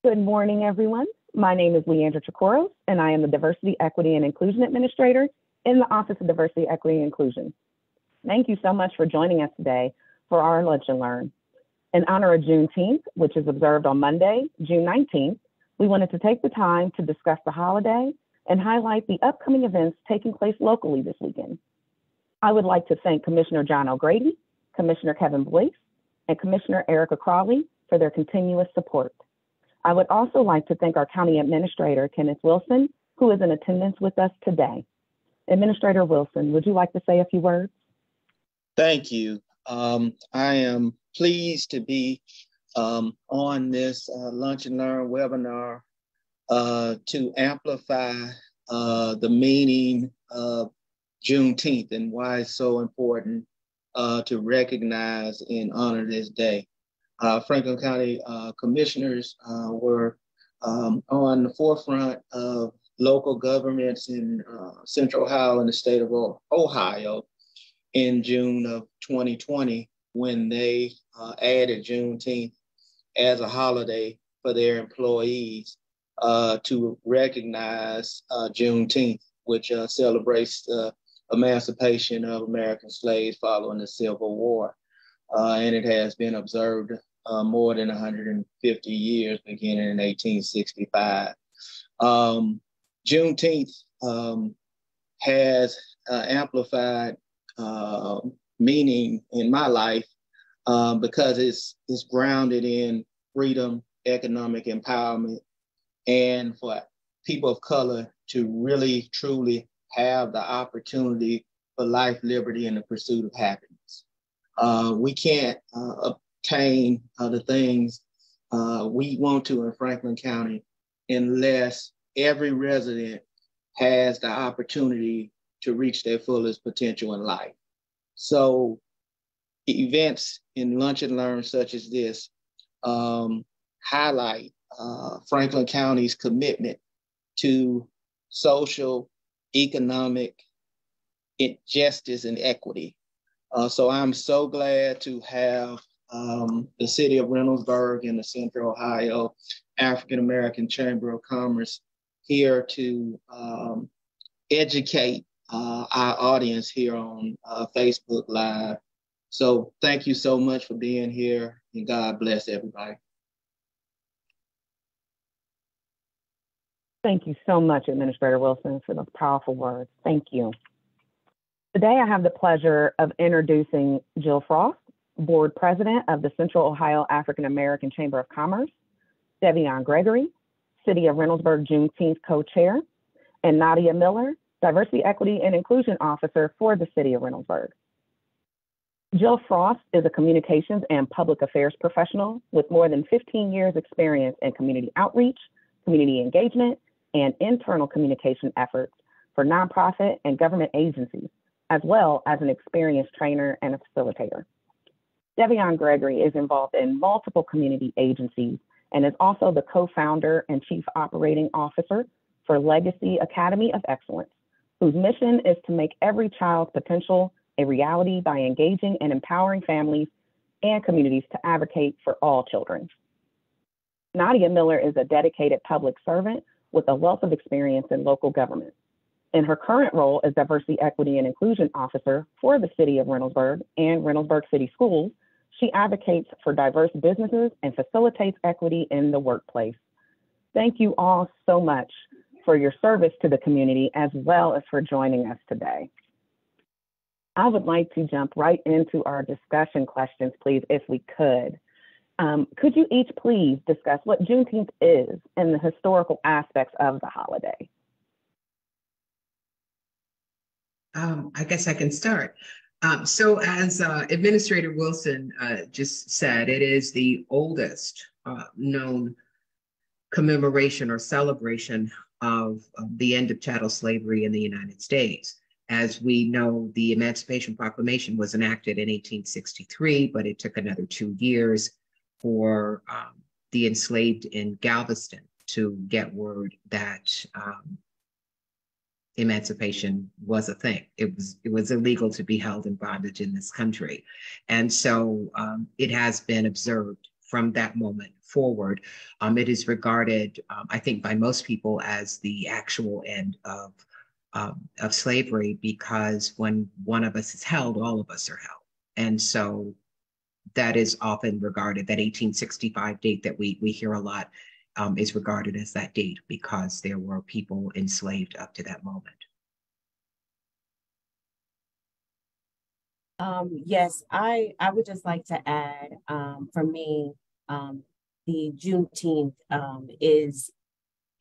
Good morning, everyone. My name is Leandra Chakoros, and I am the Diversity, Equity, and Inclusion Administrator in the Office of Diversity, Equity, and Inclusion. Thank you so much for joining us today for our Lunch and Learn. In honor of Juneteenth, which is observed on Monday, June 19th, we wanted to take the time to discuss the holiday and highlight the upcoming events taking place locally this weekend. I would like to thank Commissioner John O'Grady, Commissioner Kevin Boyce, and Commissioner Erica Crawley for their continuous support. I would also like to thank our County Administrator, Kenneth Wilson, who is in attendance with us today. Administrator Wilson, would you like to say a few words? Thank you. I am pleased to be on this Lunch and Learn webinar to amplify the meaning of Juneteenth and why it's so important to recognize and honor this day. Franklin County commissioners were on the forefront of local governments in Central Ohio and the state of Ohio in June of 2020 when they added Juneteenth as a holiday for their employees to recognize Juneteenth, which celebrates the emancipation of American slaves following the Civil War. And it has been observed more than 150 years, beginning in 1865. Juneteenth has amplified meaning in my life because it's grounded in freedom, economic empowerment, and for people of color to really, truly have the opportunity for life, liberty, and the pursuit of happiness. We can't obtain the things we want to in Franklin County unless every resident has the opportunity to reach their fullest potential in life. So events in Lunch and Learn such as this highlight Franklin County's commitment to social, economic justice and equity. So I'm so glad to have the city of Reynoldsburg and the Central Ohio African American Chamber of Commerce here to educate our audience here on Facebook Live. So thank you so much for being here, and God bless everybody. Thank you so much, Administrator Wilson, for those powerful words. Thank you. Today, I have the pleasure of introducing Jill Frost, Board President of the Central Ohio African American Chamber of Commerce, DeVonne Gregory, City of Reynoldsburg Juneteenth Co-Chair, and Nadia Miller, Diversity, Equity, and Inclusion Officer for the City of Reynoldsburg. Jill Frost is a communications and public affairs professional with more than 15 years experience in community outreach, community engagement, and internal communication efforts for nonprofit and government agencies, as well as an experienced trainer and a facilitator. DeVonne Gregory is involved in multiple community agencies and is also the co-founder and chief operating officer for Legacy Academy of Excellence, whose mission is to make every child's potential a reality by engaging and empowering families and communities to advocate for all children. Nadia Miller is a dedicated public servant with a wealth of experience in local government. In her current role as Diversity, Equity, and Inclusion Officer for the City of Reynoldsburg and Reynoldsburg City Schools, she advocates for diverse businesses and facilitates equity in the workplace. Thank you all so much for your service to the community as well as for joining us today. I would like to jump right into our discussion questions, please, if we could. Could you each please discuss what Juneteenth is and the historical aspects of the holiday? I guess I can start. So as Administrator Wilson just said, it is the oldest known commemoration or celebration of the end of chattel slavery in the United States. As we know, the Emancipation Proclamation was enacted in 1863, but it took another 2 years for the enslaved in Galveston to get word that emancipation was a thing. It was illegal to be held in bondage in this country. And so it has been observed from that moment forward. It is regarded, I think, by most people as the actual end of slavery, because when one of us is held, all of us are held. And so that is often regarded, that 1865 date that we hear a lot, is regarded as that date because there were people enslaved up to that moment. Yes, I would just like to add, for me, the Juneteenth is,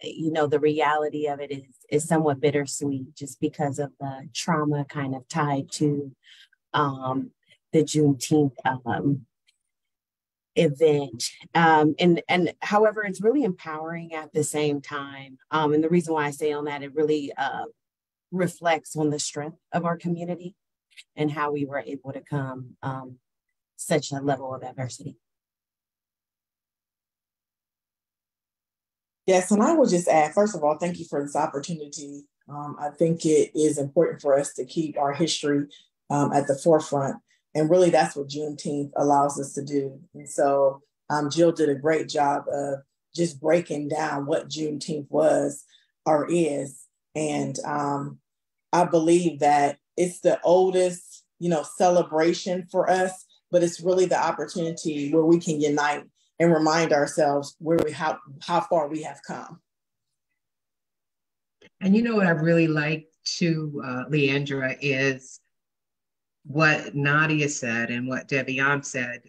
the reality of it is somewhat bittersweet, just because of the trauma kind of tied to the Juneteenth event. And however, it's really empowering at the same time. And the reason why I say on that, it really reflects on the strength of our community and how we were able to come such a level of adversity. Yes, and I will just add, first of all, thank you for this opportunity. I think it is important for us to keep our history at the forefront. And really, that's what Juneteenth allows us to do. And so Jill did a great job of just breaking down what Juneteenth was or is. And I believe that it's the oldest, celebration for us, but it's really the opportunity where we can unite and remind ourselves how far we have come. And what I really like too, Leandra, is what Nadia said and what DeVonne said.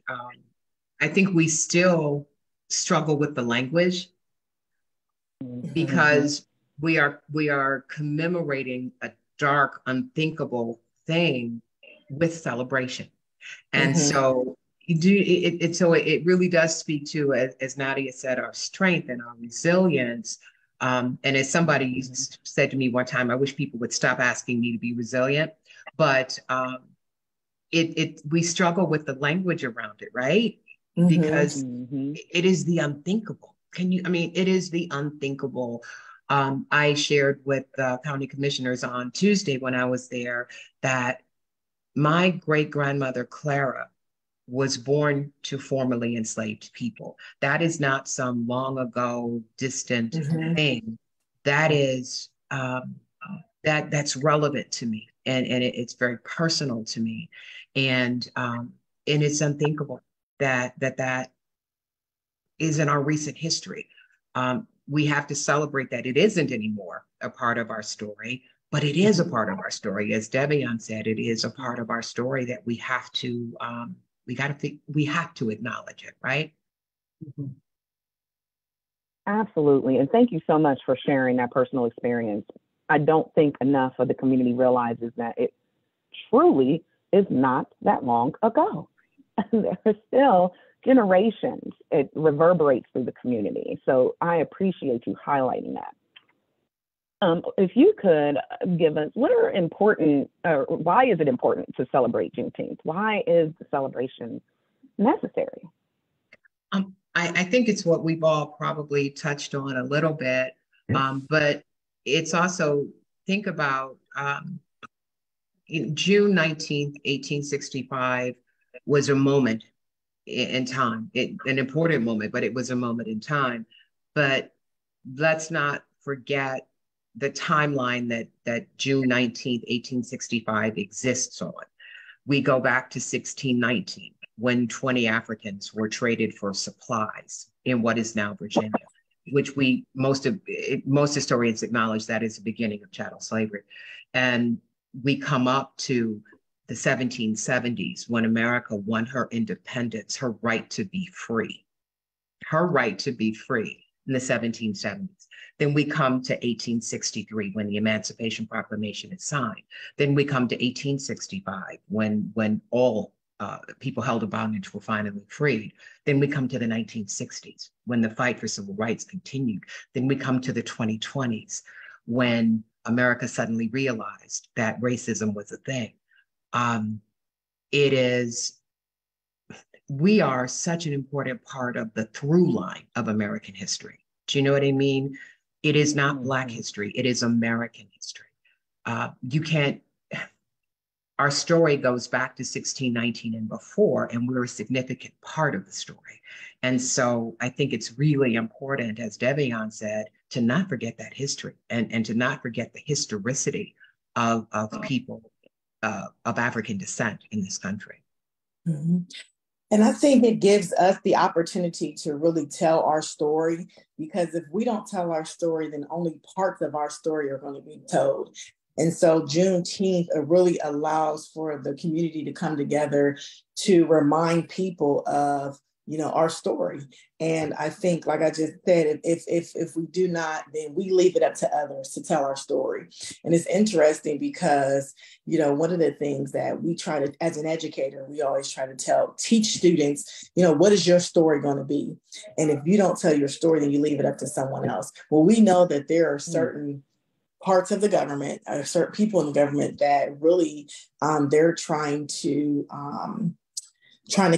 I think we still struggle with the language because we are commemorating a dark, unthinkable thing with celebration. And so it really does speak to, as Nadia said, our strength and our resilience. And as somebody said to me one time, I wish people would stop asking me to be resilient, but we struggle with the language around it, right? Because it is the unthinkable. It is the unthinkable. I shared with the county commissioners on Tuesday when I was there that my great-grandmother, Clara, was born to formerly enslaved people. That is not some long ago, distant thing. That is, that's relevant to me. And it's very personal to me. And it's unthinkable that is in our recent history. We have to celebrate that it isn't anymore a part of our story, but it is a part of our story. As DeVonne said, it is a part of our story that we have to acknowledge it, right? Absolutely. And thank you so much for sharing that personal experience. I don't think enough of the community realizes that it truly is not that long ago. There are still generations. It reverberates through the community. So I appreciate you highlighting that. If you could give us, why is it important to celebrate Juneteenth? Why is the celebration necessary? I think it's what we've all probably touched on a little bit, but it's also, think about June 19th, 1865 was a moment in time, an important moment, but it was a moment in time. But let's not forget the timeline that June 19th, 1865 exists on. We go back to 1619, when 20 Africans were traded for supplies in what is now Virginia, which most historians acknowledge that is the beginning of chattel slavery. And we come up to the 1770s, when America won her independence, her right to be free in the 1770s. Then we come to 1863, when the Emancipation Proclamation is signed. Then we come to 1865, when all people held in bondage were finally freed. Then we come to the 1960s, when the fight for civil rights continued. Then we come to the 2020s, when America suddenly realized that racism was a thing. We are such an important part of the through line of American history. Do you know what I mean? It is not Black history, it is American history. our story goes back to 1619 and before, and we're a significant part of the story. And so I think it's really important, as DeVonne said, to not forget that history and to not forget the historicity of people of African descent in this country. Mm-hmm. And I think it gives us the opportunity to really tell our story, because if we don't tell our story, then only parts of our story are going to be told. And so Juneteenth really allows for the community to come together to remind people of, our story. And I think, like I just said, if we do not, then we leave it up to others to tell our story. And it's interesting because, one of the things that we try to, as an educator, we always try to teach students, what is your story going to be? And if you don't tell your story, then you leave it up to someone else. Well, we know that there are certain parts of the government, certain people in the government that really, they're trying to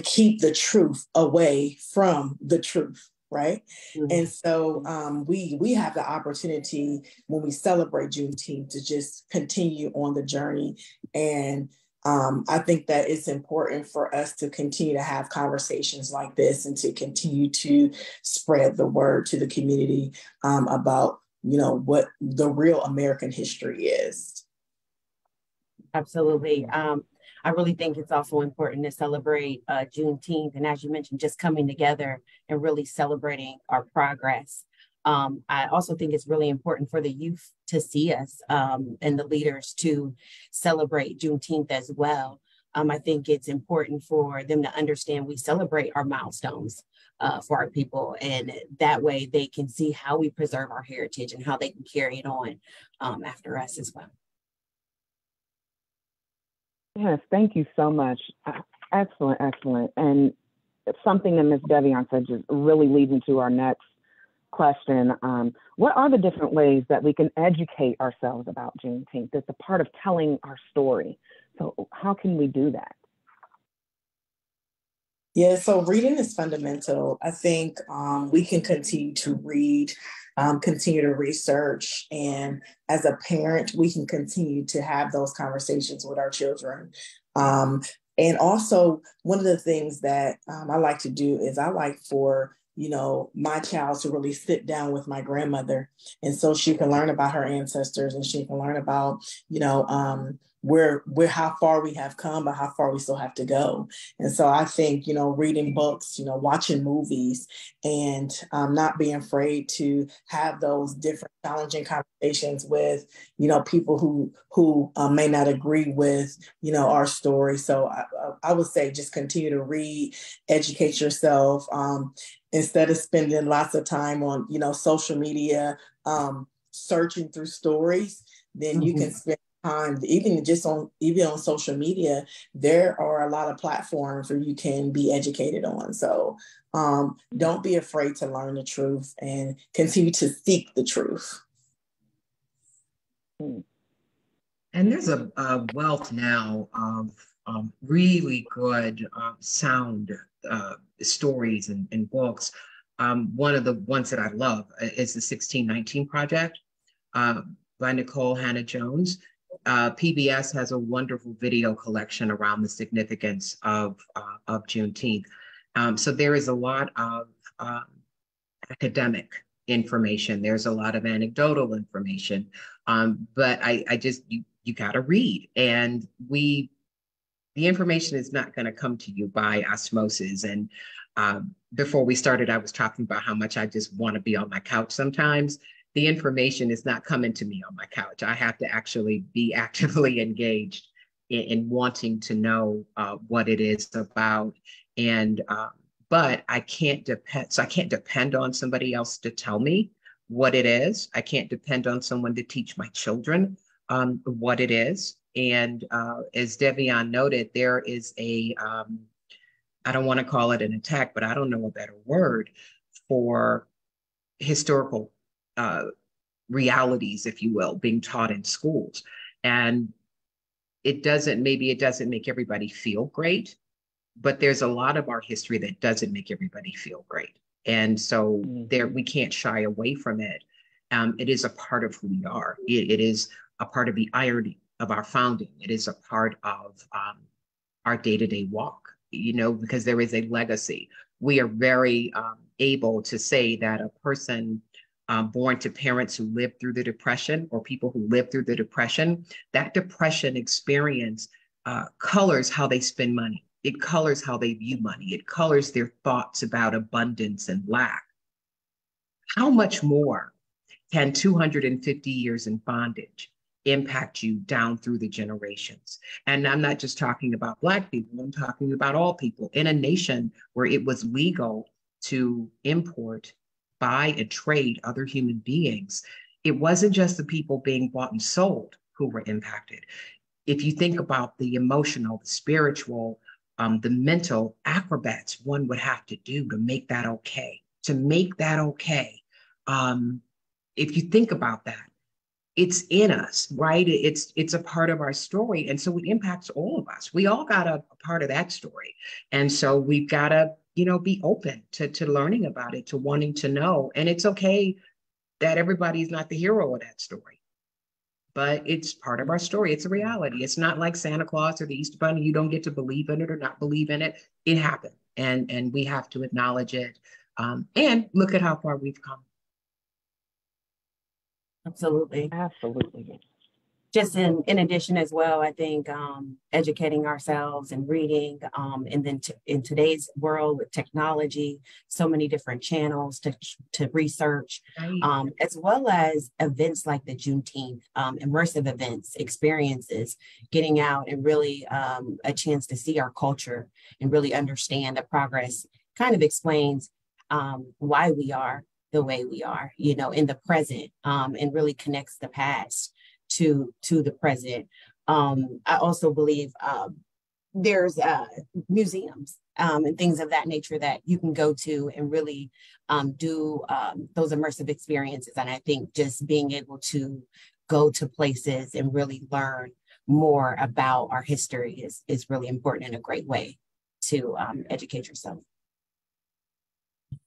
keep the truth away from the truth, right? Mm-hmm. And so we have the opportunity when we celebrate Juneteenth to just continue on the journey. And I think that it's important for us to continue to have conversations like this and to continue to spread the word to the community about, what the real American history is. Absolutely. I really think it's also important to celebrate Juneteenth. And as you mentioned, just coming together and really celebrating our progress. I also think it's really important for the youth to see us and the leaders to celebrate Juneteenth as well. I think it's important for them to understand we celebrate our milestones for our people. And that way they can see how we preserve our heritage and how they can carry it on after us as well. Yes, thank you so much. Excellent, excellent. And something that Ms. DeVonne said just really leads into our next question. What are the different ways that we can educate ourselves about Juneteenth? It's a part of telling our story. So how can we do that? Yeah, so reading is fundamental. I think we can continue to read, continue to research, and as a parent, we can continue to have those conversations with our children. And also, one of the things that I like to do is I like for my child to really sit down with my grandmother, and so she can learn about her ancestors and she can learn about where how far we have come, but how far we still have to go. And so I think reading books, watching movies, and not being afraid to have those different challenging conversations with people who may not agree with our story. So I would say just continue to read, educate yourself. Instead of spending lots of time on, social media, searching through stories, then you can spend time, even on social media, there are a lot of platforms where you can be educated on. So don't be afraid to learn the truth and continue to seek the truth. And there's a wealth now of really good sound stories and books. One of the ones that I love is the 1619 Project by Nicole Hannah-Jones. PBS has a wonderful video collection around the significance of Juneteenth. So there is a lot of academic information. There's a lot of anecdotal information, but I just, you gotta read. And the information is not gonna come to you by osmosis. And before we started, I was talking about how much I just wanna be on my couch sometimes. The information is not coming to me on my couch. I have to actually be actively engaged in wanting to know what it is about. And but I can't depend. So I can't depend on somebody else to tell me what it is. I can't depend on someone to teach my children what it is. And as DeVonne noted, there is I don't want to call it an attack, but I don't know a better word for historical realities, if you will, being taught in schools. And maybe it doesn't make everybody feel great, but there's a lot of our history that doesn't make everybody feel great. And so we can't shy away from it. It is a part of who we are. It is a part of the irony of our founding. It is a part of our day-to-day walk, you know, because there is a legacy. We are very able to say that a person born to parents who lived through the Depression, or people who lived through the Depression, that Depression experience colors how they spend money. It colors how they view money. It colors their thoughts about abundance and lack. How much more can 250 years in bondage impact you down through the generations? And I'm not just talking about Black people, I'm talking about all people in a nation where it was legal to import, buy, and trade other human beings. It wasn't just the people being bought and sold who were impacted. If you think about the emotional, the spiritual, the mental acrobats one would have to do to make that okay, if you think about that, it's in us, right? It's a part of our story. And so it impacts all of us. We all got a part of that story. And so we've got to, you know, be open to learning about it, to wanting to know. And it's okay that everybody's not the hero of that story, but it's part of our story. It's a reality. It's not like Santa Claus or the Easter Bunny. You don't get to believe in it or not believe in it. It happened. And we have to acknowledge it and look at how far we've come. Absolutely. Absolutely. Just in addition as well, I think educating ourselves and reading, and then in today's world with technology, so many different channels to research, Right. As well as events like the Juneteenth, immersive events, experiences, getting out and really a chance to see our culture and really understand the progress, kind of explains why we are the way we are, you know, in the present, and really connects the past to the present. I also believe there's museums and things of that nature that you can go to and really do those immersive experiences. And I think just being able to go to places and really learn more about our history is really important and a great way to educate yourself.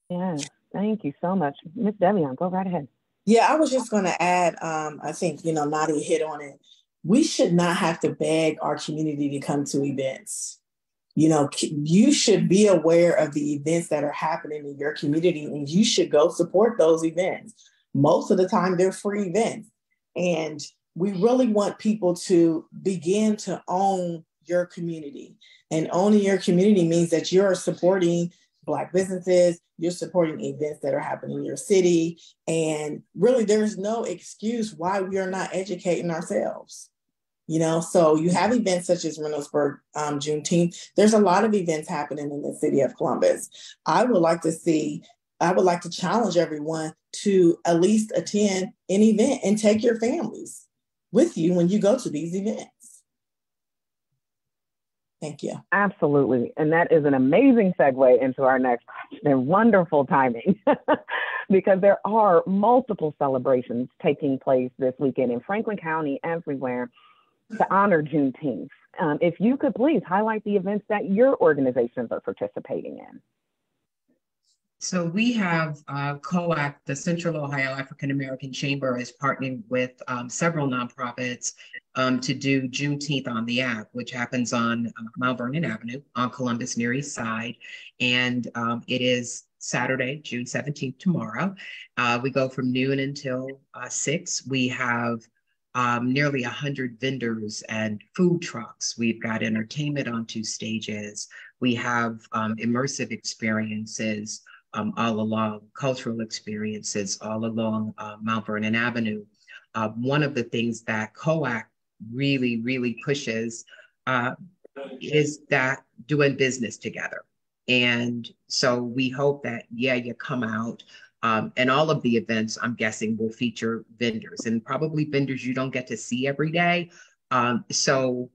Yes, thank you so much. Miss DeVonne, go right ahead. Yeah, I was just going to add, I think, you know, Nadia hit on it. We should not have to beg our community to come to events. You know, you should be aware of the events that are happening in your community, and you should go support those events. Most of the time, they're free events. And we really want people to begin to own your community. And owning your community means that you're supporting Black businesses, you're supporting events that are happening in your city. And really, there's no excuse why we are not educating ourselves. You know, so you have events such as Reynoldsburg Juneteenth. There's a lot of events happening in the city of Columbus. I would like to challenge everyone to at least attend an event and take your families with you when you go to these events. Thank you. Absolutely. And that is an amazing segue into our next question. Wonderful timing, because there are multiple celebrations taking place this weekend in Franklin County, everywhere, to honor Juneteenth. If you could please highlight the events that your organizations are participating in. So we have COAC, the Central Ohio African American Chamber, is partnering with several nonprofits to do Juneteenth on the Ave, which happens on Mount Vernon Avenue on Columbus near East Side. And it is Saturday, June 17th, tomorrow. We go from noon until 6. We have nearly 100 vendors and food trucks. We've got entertainment on 2 stages. We have immersive experiences all along, cultural experiences all along Mount Vernon Avenue. One of the things that COAC really pushes is that doing business together. And so we hope that, you come out. And all of the events, I'm guessing, will feature vendors, and probably vendors you don't get to see every day. So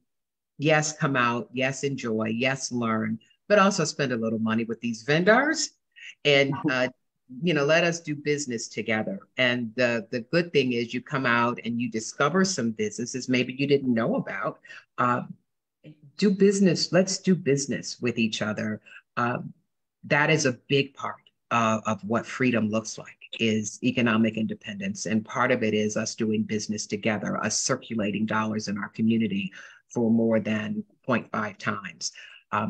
yes, come out, yes, enjoy, yes, learn, but also spend a little money with these vendors and, let us do business together. And the good thing is you come out and you discover some businesses maybe you didn't know about. Do business. Let's do business with each other. That is a big part of what freedom looks like is economic independence. And part of it is us doing business together, us circulating dollars in our community for more than 0.5 times.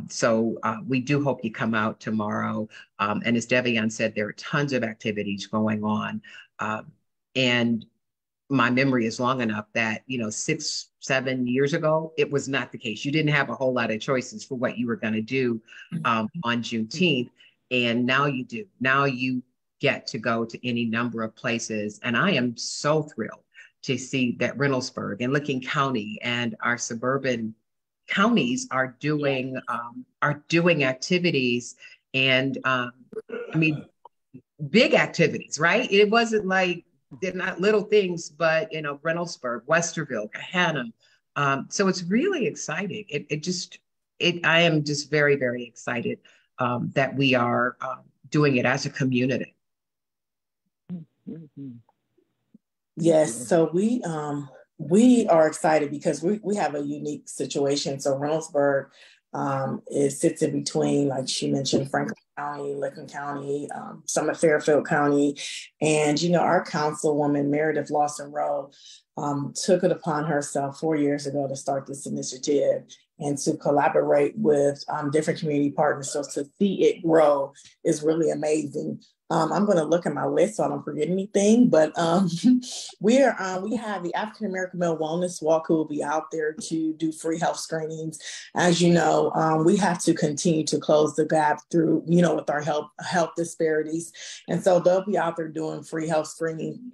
So we do hope you come out tomorrow. And as DeVonne said, there are tons of activities going on. And my memory is long enough that, 6, 7 years ago, it was not the case. You didn't have a whole lot of choices for what you were going to do on Juneteenth. And now you do. Now you get to go to any number of places. And I am so thrilled to see that Reynoldsburg and Licking County and our suburban counties are doing activities, and big activities, right? It wasn't like they're not little things, but Reynoldsburg, Westerville, Gahanna. So it's really exciting. I am just very, very excited that we are doing it as a community. Yes, so we are excited because we have a unique situation. So Reynoldsburg it sits in between, like she mentioned, Franklin County, Licking County, some of Fairfield County. And, our councilwoman, Meredith Lawson Rowe, took it upon herself 4 years ago to start this initiative and to collaborate with different community partners. So to see it grow is really amazing. I'm going to look at my list so I don't forget anything, but we have the African American Male Wellness Walk who will be out there to do free health screenings. As you know, we have to continue to close the gap through, with our health disparities. And so they'll be out there doing free health screening.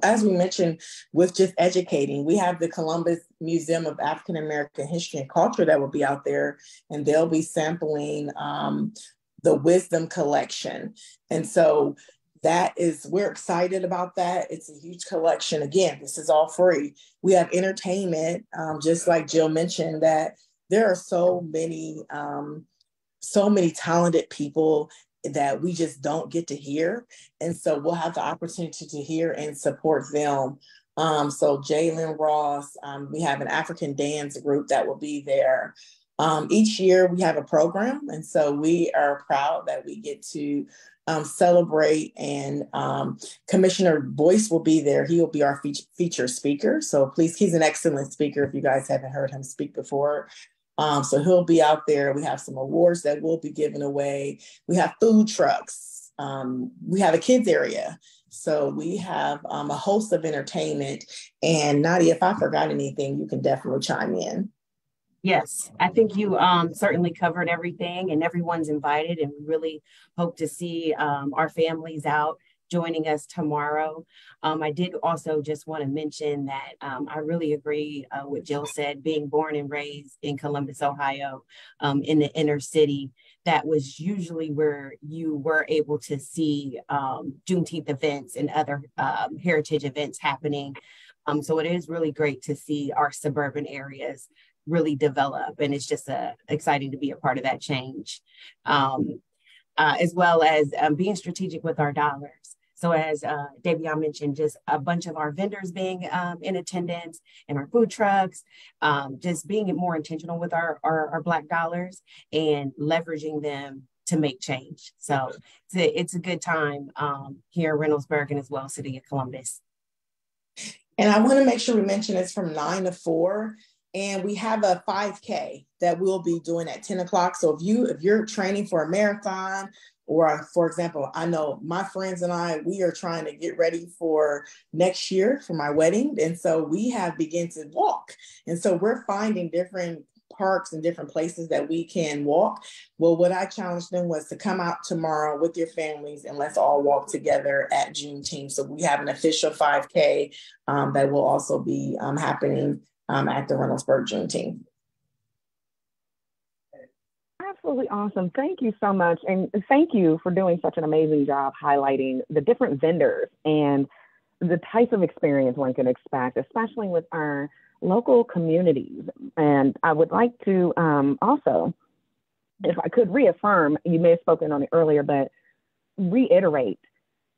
As we mentioned, with just educating, we have the Columbus Museum of African American History and Culture that will be out there, and they'll be sampling the wisdom collection. And so we're excited about that. It's a huge collection. Again, this is all free. We have entertainment, just like Jill mentioned, that there are so many talented people that we just don't get to hear. And so we'll have the opportunity to hear and support them. So Jalen Ross, we have an African dance group that will be there. Each year we have a program, and so we are proud that we get to celebrate, and Commissioner Boyce will be there. He will be our feature speaker. So please, he's an excellent speaker if you guys haven't heard him speak before. So he'll be out there. We have some awards that will be given away. We have food trucks. We have a kids area. So we have a host of entertainment. And Nadia, if I forgot anything, you can definitely chime in. Yes, I think you certainly covered everything, and everyone's invited, and we really hope to see our families out joining us tomorrow. I did also just want to mention that I really agree with Jill said, being born and raised in Columbus, Ohio, in the inner city, that was usually where you were able to see Juneteenth events and other heritage events happening. So it is really great to see our suburban areas really develop, and it's just exciting to be a part of that change, as well as being strategic with our dollars. So as DeVonne mentioned, just a bunch of our vendors being in attendance, and our food trucks, just being more intentional with our Black dollars and leveraging them to make change. So it's a good time here in Reynoldsburg, and as well City of Columbus. And I want to make sure we mention it's from 9 to 4. And we have a 5K that we'll be doing at 10 o'clock. So if you're training for a marathon, or for example, I know my friends and we are trying to get ready for next year for my wedding. And so we have begun to walk. And so we're finding different parks and different places that we can walk. Well, what I challenged them was to come out tomorrow with your families and let's all walk together at Juneteenth. So we have an official 5K that will also be happening at the Reynoldsburg Juneteenth. Absolutely awesome. Thank you so much. And thank you for doing such an amazing job highlighting the different vendors and the types of experience one can expect, especially with our local communities. And I would like to also, if I could reaffirm, you may have spoken on it earlier, but reiterate,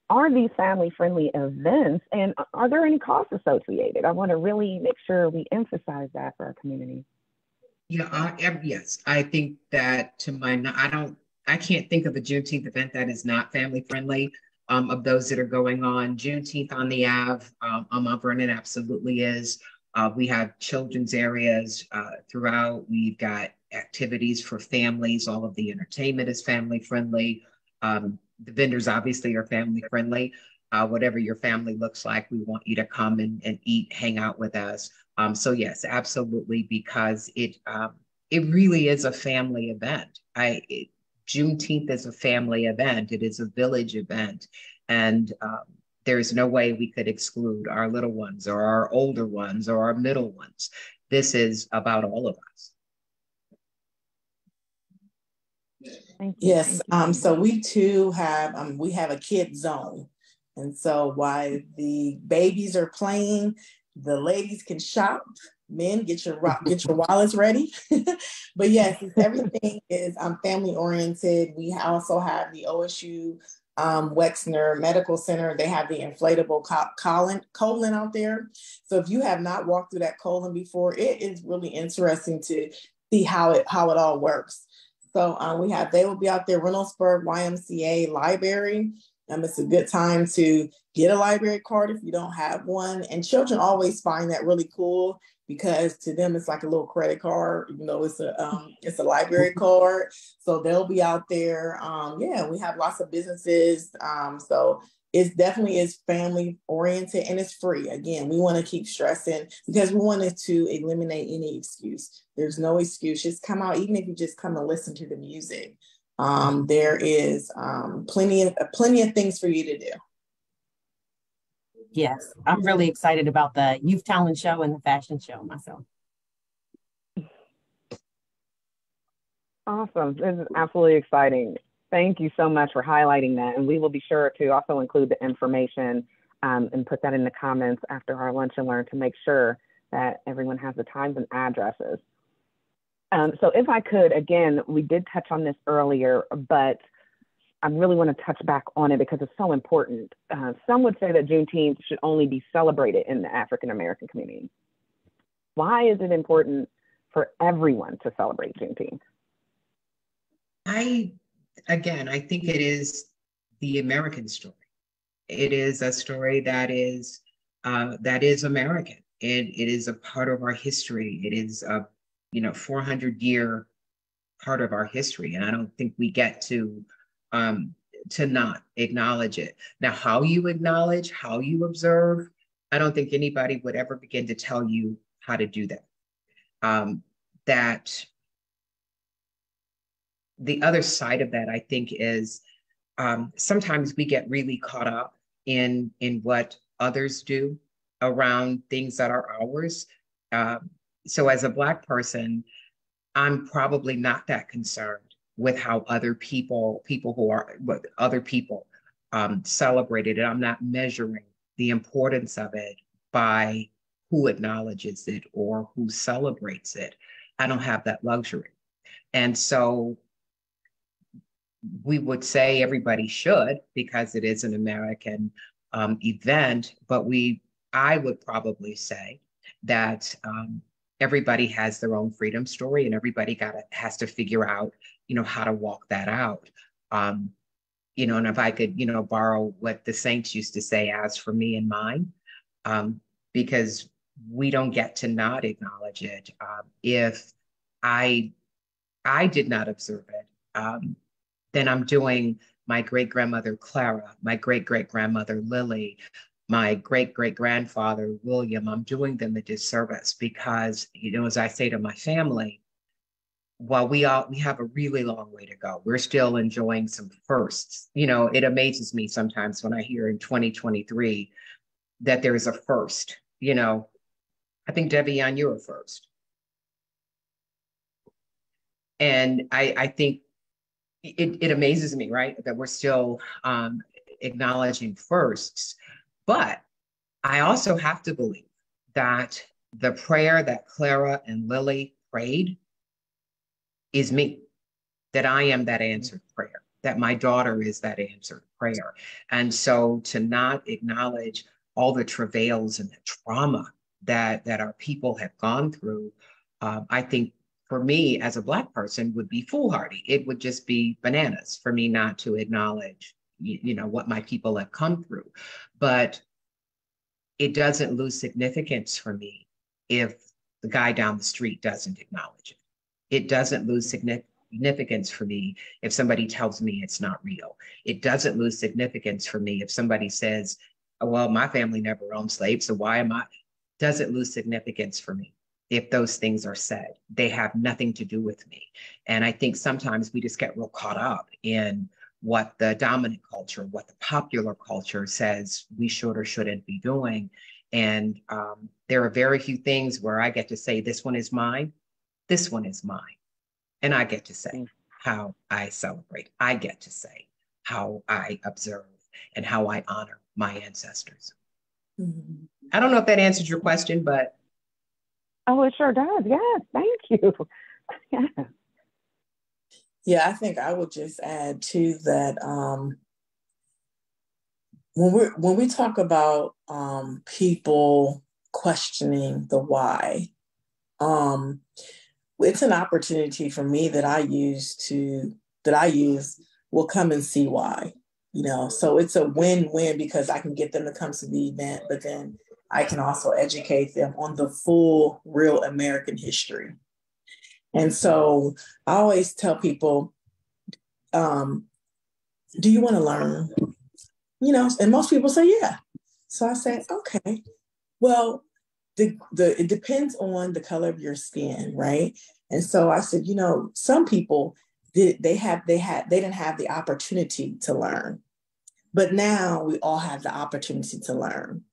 are these family-friendly events, and are there any costs associated? I want to really make sure we emphasize that for our community. Yeah, yes, I think that I don't I can't think of a Juneteenth event that is not family friendly. Of those that are going on, Juneteenth on the Ave on Mount Vernon absolutely is. We have children's areas throughout. We've got activities for families. All of the entertainment is family friendly. The vendors obviously are family friendly. Whatever your family looks like, we want you to come and eat, hang out with us. So yes, absolutely, because it really is a family event. Juneteenth is a family event. It is a village event. And there's no way we could exclude our little ones or our older ones or our middle ones. This is about all of us. Thank you. Yes. So we too have we have a kid zone. And so while the babies are playing, the ladies can shop. Men, get your wallets ready. But yes, everything is family oriented. We also have the OSU Wexner Medical Center. They have the inflatable colon out there. So if you have not walked through that colon before, it is really interesting to see how it all works. So they will be out there, Reynoldsburg YMCA Library. It's a good time to get a library card if you don't have one. And children always find that really cool because to them it's like a little credit card, even though it's a library card. So they'll be out there. We have lots of businesses. So it definitely is family oriented and it's free. Again, we want to keep stressing because we wanted to eliminate any excuse. There's no excuse. Just come out, even if you just come and listen to the music. There is plenty of things for you to do. Yes, I'm really excited about the youth talent show and the fashion show myself. Awesome. This is absolutely exciting. Thank you so much for highlighting that. And we will be sure to also include the information and put that in the comments after our lunch and learn to make sure that everyone has the times and addresses. So if I could, again, we did touch on this earlier, but I really want to touch back on it because it's so important. Some would say that Juneteenth should only be celebrated in the African-American community. Why is it important for everyone to celebrate Juneteenth? I think it is the American story. It is a story that is American. It is a part of our history. It is a 400-year part of our history, and I don't think we get to not acknowledge it. Now, how you acknowledge, how you observe, I don't think anybody would ever begin to tell you how to do that. That the other side of that, I think, is sometimes we get really caught up in what others do around things that are ours. So as a Black person, I'm probably not that concerned with how other people celebrated it. I'm not measuring the importance of it by who acknowledges it or who celebrates it. I don't have that luxury. And so we would say everybody should because it is an American event, but I would probably say that everybody has their own freedom story and everybody has to figure out, how to walk that out. And if I could, borrow what the saints used to say, as for me and mine, because we don't get to not acknowledge it. If I did not observe it, then I'm doing my great-grandmother Clara, my great-great-grandmother Lily, my great-great-grandfather William, I'm doing them a disservice because, as I say to my family, while we have a really long way to go, we're still enjoying some firsts. It amazes me sometimes when I hear in 2023 that there is a first. I think, DeVonne, you're a first. And I think it amazes me, right, that we're still acknowledging firsts. But I also have to believe that the prayer that Clara and Lily prayed is me, that I am that answered prayer, that my daughter is that answered prayer. And so to not acknowledge all the travails and the trauma that our people have gone through, I think for me as a Black person would be foolhardy. It would just be bananas for me not to acknowledge, what my people have come through. But it doesn't lose significance for me if the guy down the street doesn't acknowledge it. It doesn't lose significance for me if somebody tells me it's not real. It doesn't lose significance for me if somebody says, oh, well, my family never owned slaves, so why am I? Doesn't lose significance for me if those things are said. They have nothing to do with me. And I think sometimes we just get real caught up in what the dominant culture, what the popular culture says we should or shouldn't be doing. And there are very few things where I get to say, this one is mine, this one is mine. And I get to say how I celebrate. I get to say how I observe and how I honor my ancestors. Mm-hmm. I don't know if that answered your question, but. Oh, it sure does. Yes, thank you. Yeah. Yeah, I think I would just add to that. When we talk about people questioning the why, it's an opportunity for me that I use will come and see why. So it's a win-win because I can get them to come to the event, but then I can also educate them on the full, real American history. And so I always tell people, do you want to learn? And most people say, yeah. So I say, okay, well, it depends on the color of your skin, right? And so I said, some people, they didn't have the opportunity to learn. But now we all have the opportunity to learn.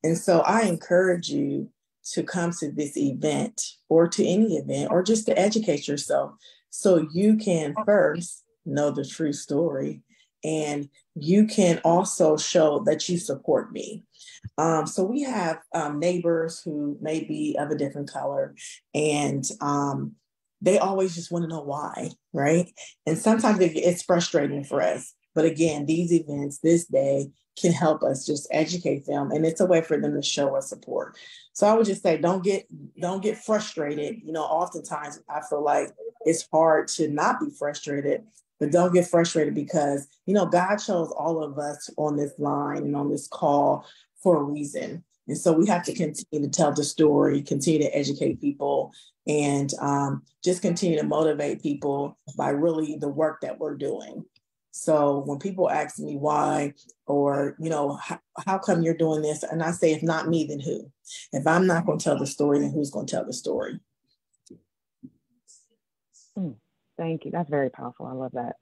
And so I encourage you to come to this event or to any event or just to educate yourself so you can first know the true story and you can also show that you support me. So we have neighbors who may be of a different color and they always just want to know why, right? And sometimes it's frustrating for us. But again, these events, this day can help us just educate them. And it's a way for them to show us support. So I would just say, don't get frustrated. Oftentimes I feel like it's hard to not be frustrated, but don't get frustrated because, God chose all of us on this line and on this call for a reason. And so we have to continue to tell the story, continue to educate people, and just continue to motivate people by really the work that we're doing. So when people ask me why, or, how come you're doing this? And I say, if not me, then who? If I'm not going to tell the story, then who's going to tell the story? Thank you. That's very powerful. I love that.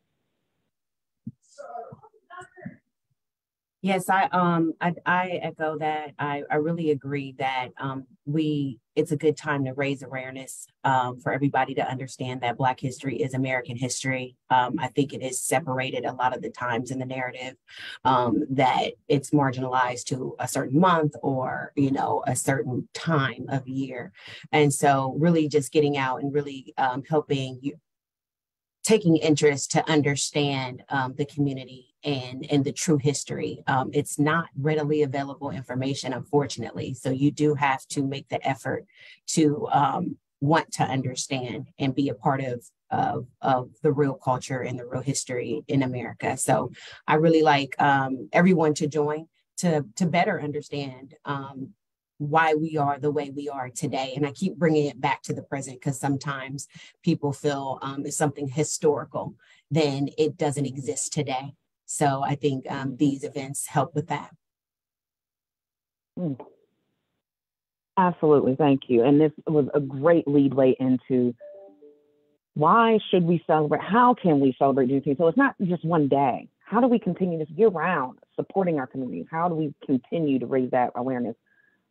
Yes, I echo that. I really agree that it's a good time to raise awareness for everybody to understand that Black history is American history. I think it is separated a lot of the times in the narrative that it's marginalized to a certain month or a certain time of year, and so really just getting out and really helping you. Taking interest to understand the community and the true history. It's not readily available information, unfortunately. So you do have to make the effort to want to understand and be a part of the real culture and the real history in America. So I really like everyone to join to better understand why we are the way we are today. And I keep bringing it back to the present because sometimes people feel it's something historical, then it doesn't exist today. So I think these events help with that. Absolutely. Thank you. And this was a great leadway into why should we celebrate? How can we celebrate Juneteenth? So it's not just one day. How do we continue this year round supporting our community? How do we continue to raise that awareness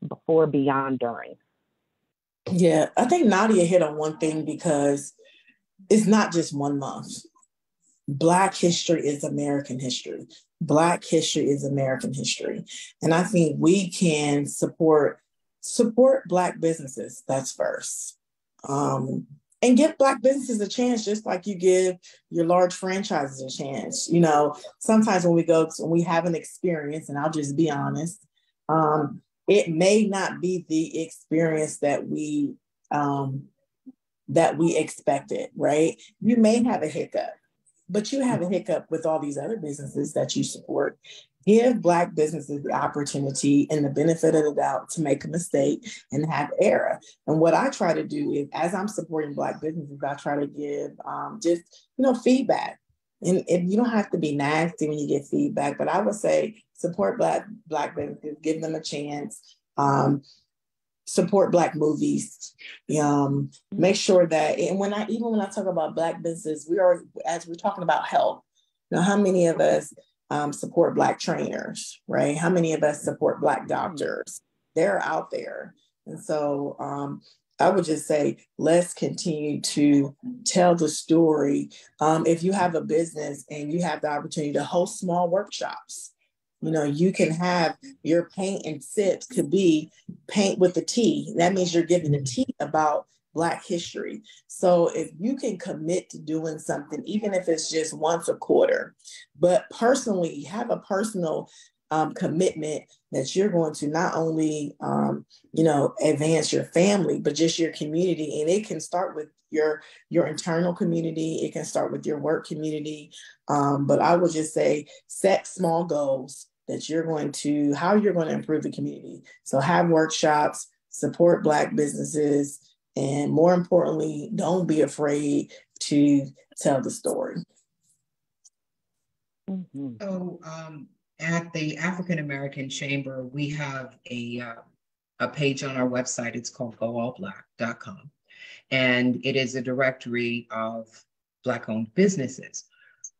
before, beyond, during? Yeah, I think Nadia hit on one thing because it's not just 1 month. Black history is American history. Black history is American history. And I think we can support Black businesses. That's first. And give Black businesses a chance, just like you give your large franchises a chance. Sometimes when we have an experience, and I'll just be honest, it may not be the experience that we that we expected, right? You may have a hiccup, but you have a hiccup with all these other businesses that you support. Give Black businesses the opportunity and the benefit of the doubt to make a mistake and have error. And what I try to do is, as I'm supporting Black businesses, I try to give feedback. And you don't have to be nasty when you get feedback, but I would say support Black businesses, give them a chance. Support Black movies. Make sure that, and when I talk about Black business, as we're talking about health. Now, how many of us support Black trainers, right? How many of us support Black doctors? They're out there. And so I would just say, let's continue to tell the story. If you have a business and you have the opportunity to host small workshops, you can have your paint and sips could be paint with the tea. That means you're giving the tea about Black history. So if you can commit to doing something, even if it's just once a quarter, but personally have a personal commitment that you're going to not only, advance your family, but just your community. And it can start with your internal community. It can start with your work community. But I would just say, set small goals that how you're going to improve the community. So have workshops, support Black businesses, and more importantly, don't be afraid to tell the story. Mm-hmm. So at the African American Chamber, we have a page on our website. It's called goallblack.com. And it is a directory of Black-owned businesses.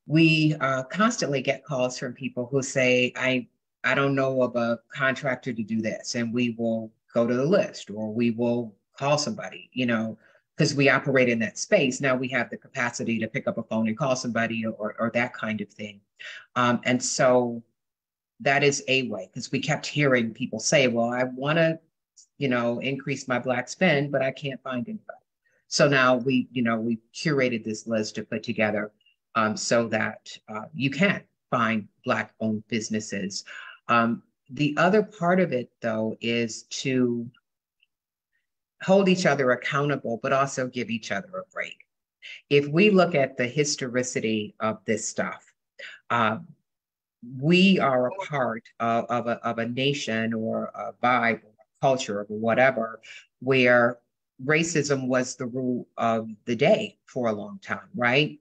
We constantly get calls from people who say, I don't know of a contractor to do this. And we will go to the list, or we will call somebody, because we operate in that space. Now we have the capacity to pick up a phone and call somebody or that kind of thing. And so that is a way, because we kept hearing people say, well, I want to, increase my Black spend, but I can't find anybody. So now we curated this list to put together so that you can find Black-owned businesses. The other part of it, though, is to hold each other accountable, but also give each other a break. If we look at the historicity of this stuff, we are a part of a nation or a vibe or a culture or whatever, where racism was the rule of the day for a long time, right?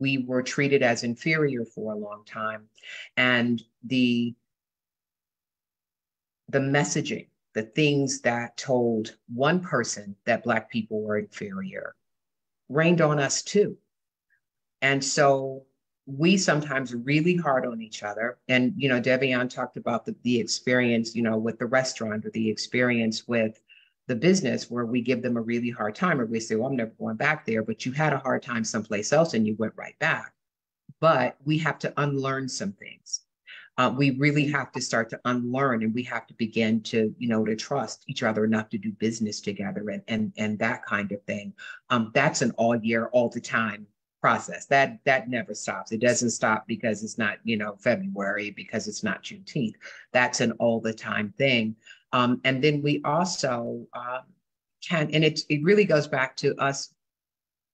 We were treated as inferior for a long time. And the messaging, the things that told one person that Black people were inferior, rained on us too. And so we sometimes are really hard on each other. And, DeVonne talked about the experience, with the restaurant, or the experience with the business, where we give them a really hard time, or we say, well, I'm never going back there, but you had a hard time someplace else and you went right back. But we have to unlearn some things. We really have to start to unlearn, and we have to begin to, to trust each other enough to do business together and that kind of thing. That's an all year, all the time process. That never stops. It doesn't stop because it's not, February, because it's not Juneteenth. That's an all the time thing. And then we also can, and it really goes back to us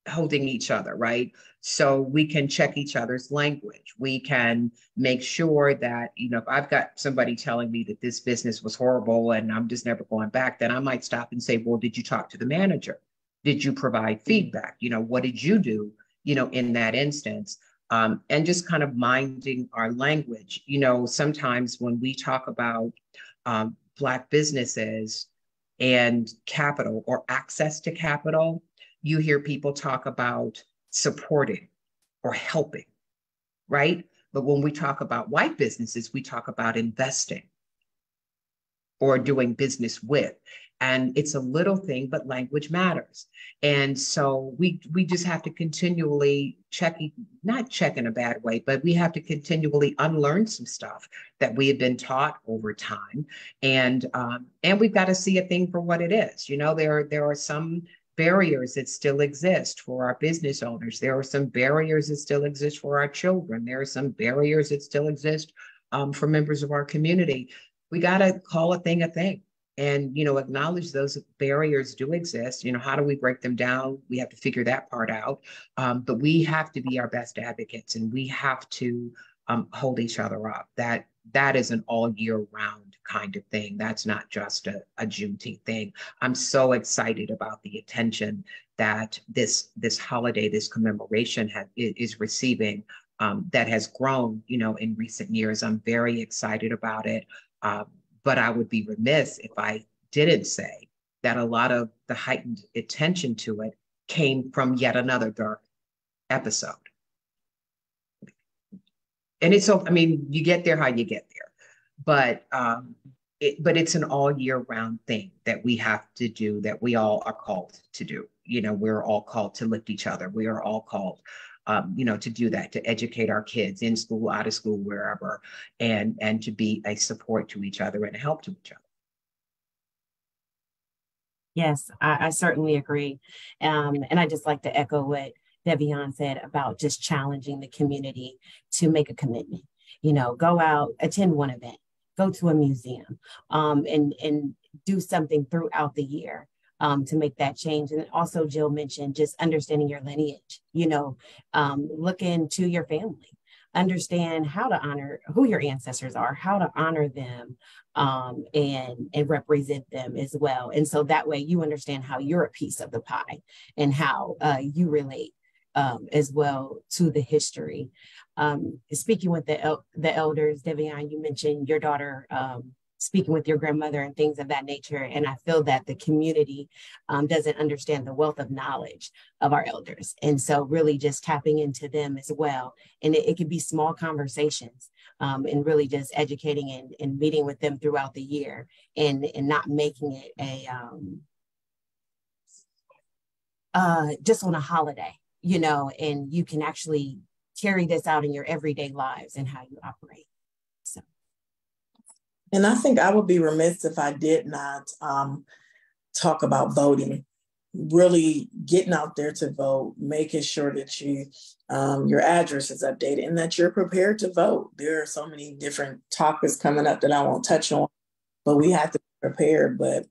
holding each other, right? So we can check each other's language. We can make sure that, if I've got somebody telling me that this business was horrible and I'm just never going back, then I might stop and say, well, did you talk to the manager? Did you provide feedback? What did you do, in that instance? And just kind of minding our language. Sometimes when we talk about Black businesses and capital, or access to capital, you hear people talk about supporting or helping, right? But when we talk about white businesses, we talk about investing or doing business with. And it's a little thing, but language matters. And so we just have to continually not check in a bad way, but we have to continually unlearn some stuff that we have been taught over time. And we've got to see a thing for what it is. There are some barriers that still exist for our business owners. There are some barriers that still exist for our children. There are some barriers that still exist for members of our community. We got to call a thing a thing. and, acknowledge those barriers do exist. How do we break them down? We have to figure that part out. But we have to be our best advocates, and we have to hold each other up. That is an all year round kind of thing. That's not just a Juneteenth thing. I'm so excited about the attention that this holiday, this commemoration is receiving, that has grown, in recent years. I'm very excited about it. But I would be remiss if I didn't say that a lot of the heightened attention to it came from yet another dark episode. And it's so, you get there how you get there. But it's an all year round thing that we have to do, that we all are called to do. We're all called to lift each other. We are all called to do that, to educate our kids in school, out of school, wherever, and to be a support to each other and a help to each other. Yes, I certainly agree. And I just like to echo what DeVonne said about just challenging the community to make a commitment. Go out, attend one event, go to a museum, and do something throughout the year. To make that change. And also Jill mentioned just understanding your lineage, look into your family, understand how to honor who your ancestors are, how to honor them, and represent them as well. And so that way you understand how you're a piece of the pie and how you relate as well to the history. Speaking with the elders, DeVonne, you mentioned your daughter speaking with your grandmother and things of that nature. And I feel that the community doesn't understand the wealth of knowledge of our elders. And so really just tapping into them as well. And it could be small conversations and really just educating and meeting with them throughout the year and not making it just on a holiday, and you can actually carry this out in your everyday lives and how you operate. So. And I think I would be remiss if I did not talk about voting, really getting out there to vote, making sure that your address is updated and that you're prepared to vote. There are so many different topics coming up that I won't touch on, but we have to be prepared. But,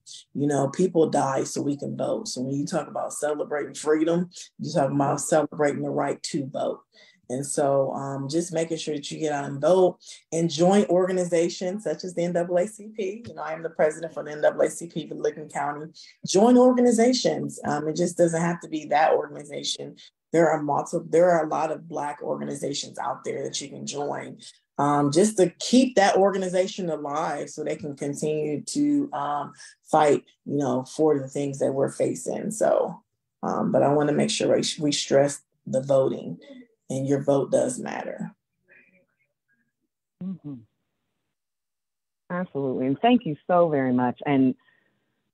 people die so we can vote. So when you talk about celebrating freedom, you're talking about celebrating the right to vote. And so just making sure that you get out and vote and join organizations such as the NAACP. I am the president for the NAACP for Licking County. Join organizations. It just doesn't have to be that organization. There are a lot of Black organizations out there that you can join just to keep that organization alive so they can continue to fight, for the things that we're facing. So, but I want to make sure we stress the voting. And your vote does matter. Mm-hmm. Absolutely. And thank you so very much. And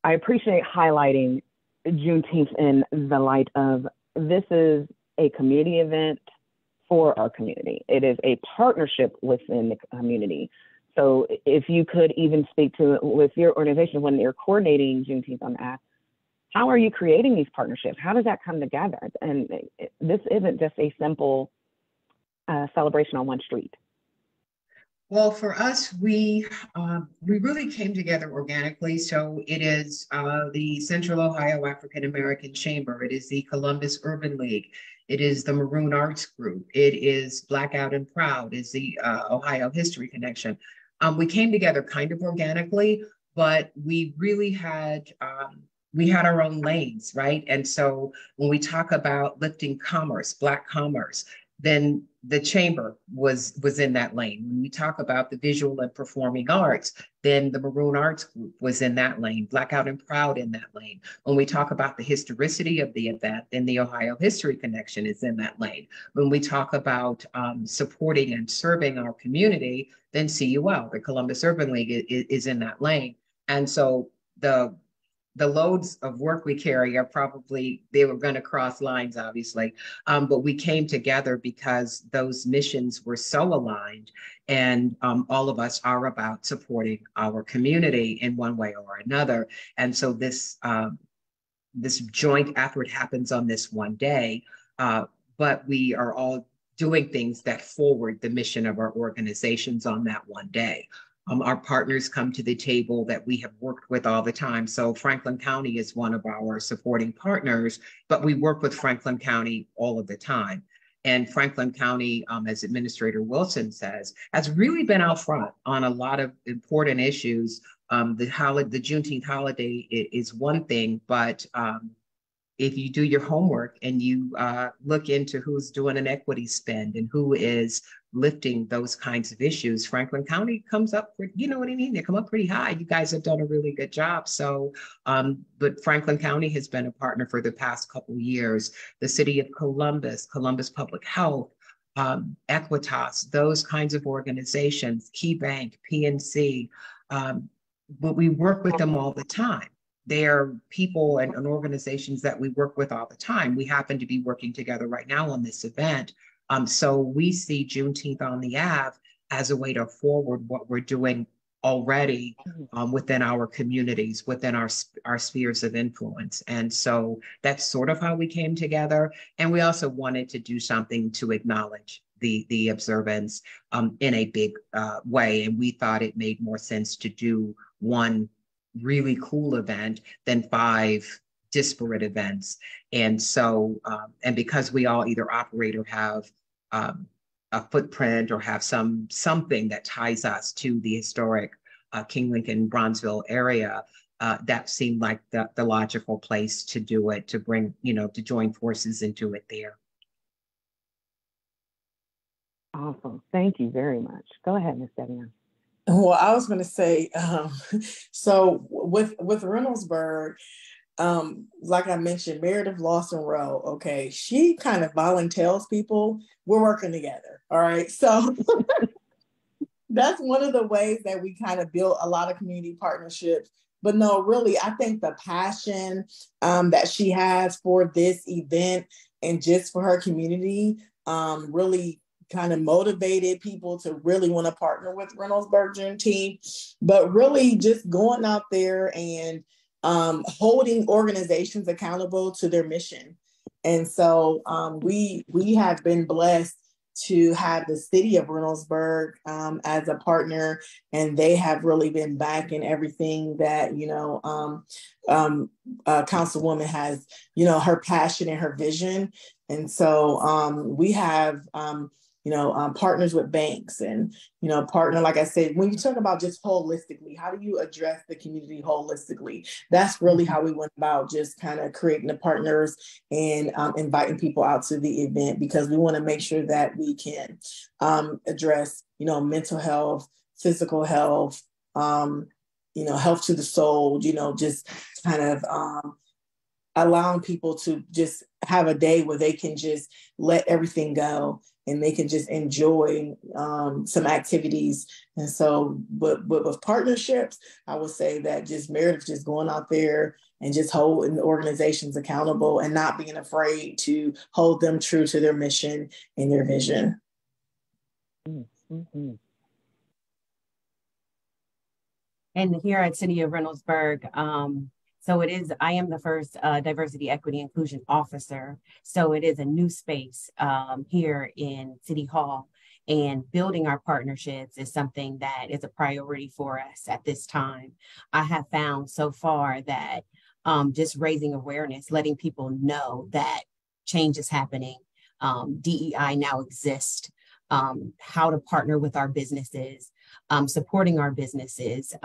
I appreciate highlighting Juneteenth in the light of this is a community event for our community. It is a partnership within the community. So if you could even speak to with your organization when they're coordinating Juneteenth on that, how are you creating these partnerships? How does that come together? And this isn't just a simple celebration on one street. Well, for us, we really came together organically. So it is the Central Ohio African American Chamber. It is the Columbus Urban League. It is the Maroon Arts Group. It is Black Out and Proud. Is the Ohio History Connection. We came together kind of organically, but we really had our own lanes, right? And so when we talk about lifting commerce, Black commerce, then the chamber was in that lane. When we talk about the visual and performing arts, then the Maroon Arts Group was in that lane, Black Out and Proud in that lane. When we talk about the historicity of the event, then the Ohio History Connection is in that lane. When we talk about supporting and serving our community, then CUL, the Columbus Urban League, is in that lane. And so the loads of work we carry are probably, they were going to cross lines, obviously, but we came together because those missions were so aligned, and all of us are about supporting our community in one way or another. And so this joint effort happens on this one day, but we are all doing things that forward the mission of our organizations on that one day. Our partners come to the table that we have worked with all the time. So Franklin County is one of our supporting partners, but we work with Franklin County all of the time. And Franklin County, as Administrator Wilson says, has really been out front on a lot of important issues. The Juneteenth holiday is one thing, but if you do your homework and you look into who's doing an equity spend and who is lifting those kinds of issues, Franklin County comes up with, you know what I mean? They come up pretty high. You guys have done a really good job. So, but Franklin County has been a partner for the past couple of years. The city of Columbus, Columbus Public Health, Equitas, those kinds of organizations, Key Bank, PNC, but we work with them all the time. They're people and organizations that we work with all the time. We happen to be working together right now on this event. So we see Juneteenth on the Ave as a way to forward what we're doing already within our communities, within our spheres of influence. And so that's sort of how we came together. And we also wanted to do something to acknowledge the observance in a big way. And we thought it made more sense to do one really cool event than 5 disparate events. And so, and because we all either operate or have a footprint or have something that ties us to the historic King Lincoln Bronzeville area, that seemed like the logical place to do it, to bring, to join forces and do it there. Awesome. Thank you very much. Go ahead, Ms. DeVonne. Well, I was going to say, so with Reynoldsburg, like I mentioned, Meredith Lawson Rowe, okay, she kind of volunteers people. We're working together. All right. So that's one of the ways that we kind of build a lot of community partnerships. But no, really, I think the passion that she has for this event and just for her community really kind of motivated people to really want to partner with Reynoldsburg Juneteenth, but really just going out there and holding organizations accountable to their mission. And so we have been blessed to have the city of Reynoldsburg as a partner, and they have really been backing everything that, Councilwoman has, her passion and her vision. And so we have, partners with banks and, partner, like I said, when you talk about just holistically, how do you address the community holistically? That's really how we went about just kind of creating the partners and inviting people out to the event, because we want to make sure that we can address, mental health, physical health, health to the soul, just kind of allowing people to just have a day where they can just let everything go and they can just enjoy some activities. And so with partnerships, I would say that just Meredith just going out there and just holding the organizations accountable and not being afraid to hold them true to their mission and their vision. Mm-hmm. And here at City of Reynoldsburg, so I am the first diversity, equity, inclusion officer. So it is a new space here in City Hall, and building our partnerships is something that is a priority for us at this time. I have found so far that just raising awareness, letting people know that change is happening, DEI now exists, how to partner with our businesses, supporting our businesses.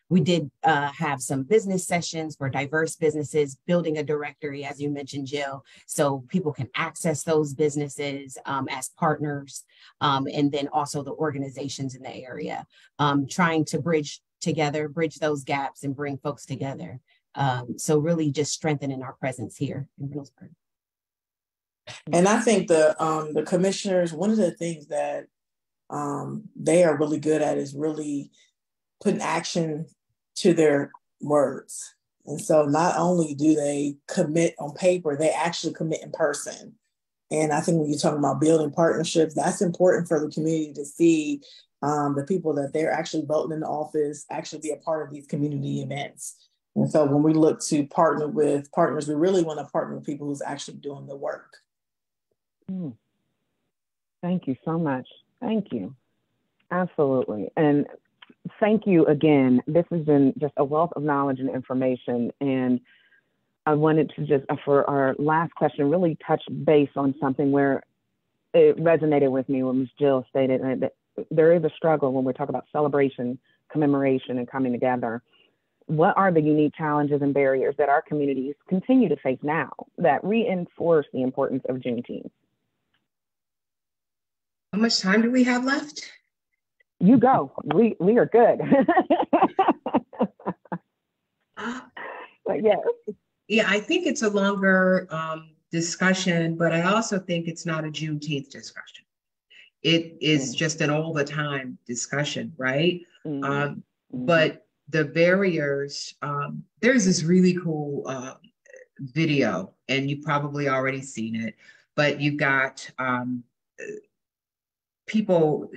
We did have some business sessions for diverse businesses, building a directory, as you mentioned, Jill, so people can access those businesses as partners, and then also the organizations in the area, trying to bridge those gaps and bring folks together. So really just strengthening our presence here in Reynoldsburg. And I think the commissioners, one of the things that they are really good at is really putting action to their words. And so not only do they commit on paper, they actually commit in person. And I think when you're talking about building partnerships, that's important for the community to see the people that they're actually voting in the office actually be a part of these community events. And so when we look to partner with partners, we really want to partner with people who's actually doing the work. Thank you so much. Thank you. Absolutely. And thank you again. This has been just a wealth of knowledge and information. And I wanted to just, for our last question, really touch base on something where it resonated with me when Ms. Jill stated that there is a struggle when we talk about celebration, commemoration, and coming together. What are the unique challenges and barriers that our communities continue to face now that reinforce the importance of Juneteenth? How much time do we have left? You go. We are good. But yes. Yeah, I think it's a longer discussion, but I also think it's not a Juneteenth discussion. It is just an all the time discussion, right? But the barriers, there's this really cool video, and you've probably already seen it, but you've got people